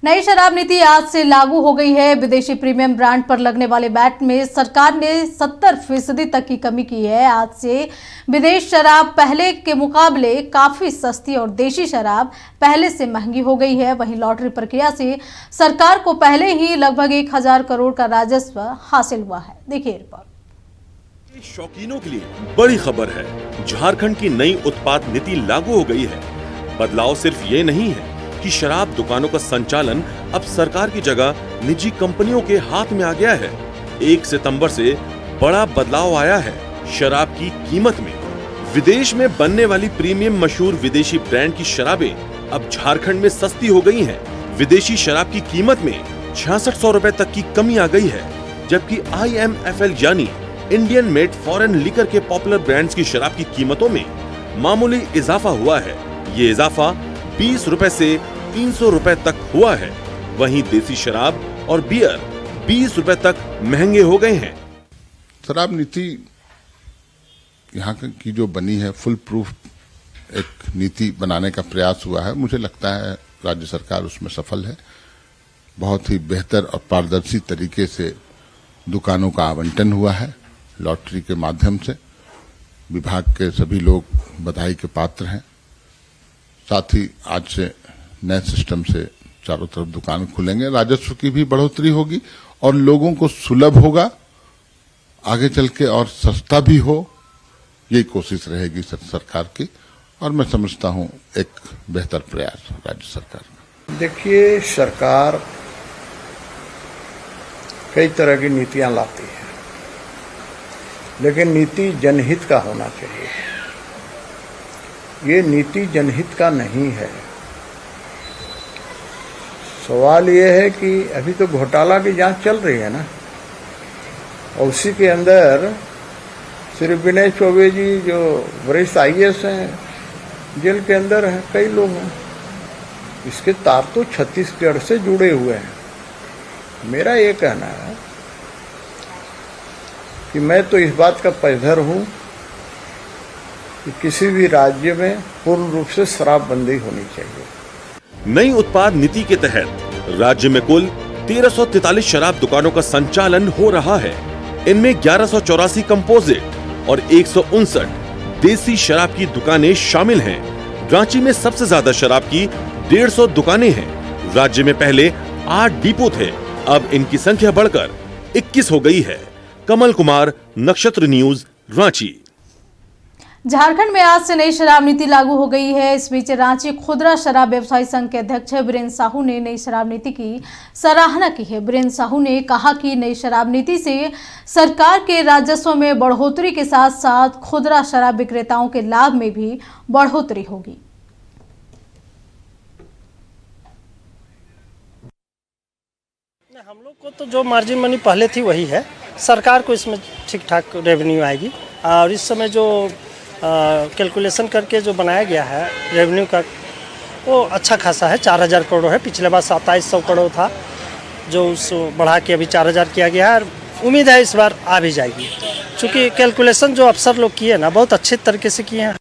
नई शराब नीति आज से लागू हो गई है। विदेशी प्रीमियम ब्रांड पर लगने वाले वैट में सरकार ने 70% तक की कमी की है। आज से विदेश शराब पहले के मुकाबले काफी सस्ती और देशी शराब पहले से महंगी हो गई है। वहीं लॉटरी प्रक्रिया से सरकार को पहले ही लगभग 1000 करोड़ का राजस्व हासिल हुआ है। देखिए रिपोर्ट। शौकीनों के लिए बड़ी खबर है, झारखंड की नई उत्पाद नीति लागू हो गई है। बदलाव सिर्फ ये नहीं है कि शराब दुकानों का संचालन अब सरकार की जगह निजी कंपनियों के हाथ में आ गया है। 1 सितंबर से बड़ा बदलाव आया है शराब की कीमत में। विदेश में बनने वाली प्रीमियम मशहूर विदेशी ब्रांड की शराबें अब झारखंड में सस्ती हो गई हैं। विदेशी शराब की कीमत में 6600 रुपए तक की कमी आ गई है, जबकि IMFL यानी इंडियन मेड फॉरेन लिकर के पॉपुलर ब्रांड्स की शराब की कीमतों में मामूली इजाफा हुआ है। ये इजाफा 20 रुपए से 300 रुपए तक हुआ है। वहीं देसी शराब और बियर 20 रुपए तक महंगे हो गए हैं। शराब नीति यहाँ की जो बनी है, फुल प्रूफ एक नीति बनाने का प्रयास हुआ है। मुझे लगता है राज्य सरकार उसमें सफल है। बहुत ही बेहतर और पारदर्शी तरीके से दुकानों का आवंटन हुआ है। लॉटरी के माध्यम से विभाग के सभी लोग बधाई के पात्र हैं। साथ ही आज से नए सिस्टम से चारों तरफ दुकान खुलेंगे, राजस्व की भी बढ़ोतरी होगी और लोगों को सुलभ होगा, आगे चल के और सस्ता भी हो, यही कोशिश रहेगी सरकार की। और मैं समझता हूं एक बेहतर प्रयास राज्य सरकार का। देखिए, सरकार कई तरह की नीतियां लाती है, लेकिन नीति जनहित का होना चाहिए। ये नीति जनहित का नहीं है। सवाल ये है कि अभी तो घोटाला की जांच चल रही है ना, और उसी के अंदर श्री विनय चौबे जी जो वरिष्ठ IAS हैं, जेल के अंदर हैं, कई लोग हैं। इसके तार तो छत्तीसगढ़ से जुड़े हुए हैं। मेरा ये कहना है कि मैं तो इस बात का पक्षधर हूं कि किसी भी राज्य में पूर्ण रूप से शराबबंदी होनी चाहिए। नई उत्पाद नीति के तहत राज्य में कुल 1343 शराब दुकानों का संचालन हो रहा है। इनमें 1184 कंपोजिट और 159 देसी शराब की दुकानें शामिल हैं। रांची में सबसे ज्यादा शराब की 150 दुकानें हैं। राज्य में पहले 8 डिपो थे, अब इनकी संख्या बढ़कर 21 हो गई है। कमल कुमार, नक्षत्र न्यूज, रांची। झारखंड में आज से नई शराब नीति लागू हो गई है। इस बीच रांची खुदरा शराब व्यवसायी संघ के अध्यक्ष वीरेंद्र साहू ने नई शराब नीति की सराहना की है। वीरेंद्र साहू ने कहा कि नई शराब नीति से सरकार के राजस्व में बढ़ोतरी के साथ साथ खुदरा शराब विक्रेताओं के लाभ में भी बढ़ोतरी होगी। हम लोग को तो जो मार्जिन मनी पहले थी वही है। सरकार को इसमें ठीक ठाक रेवेन्यू आएगी। और इस समय जो कैलकुलेशन करके जो बनाया गया है रेवेन्यू का, वो अच्छा खासा है। 4000 करोड़ है। पिछले बार 2700 करोड़ था, जो उस बढ़ा के अभी 4000 किया गया है। उम्मीद है इस बार आ भी जाएगी, क्योंकि कैलकुलेशन जो अफसर लोग किए ना, बहुत अच्छे तरीके से किए हैं।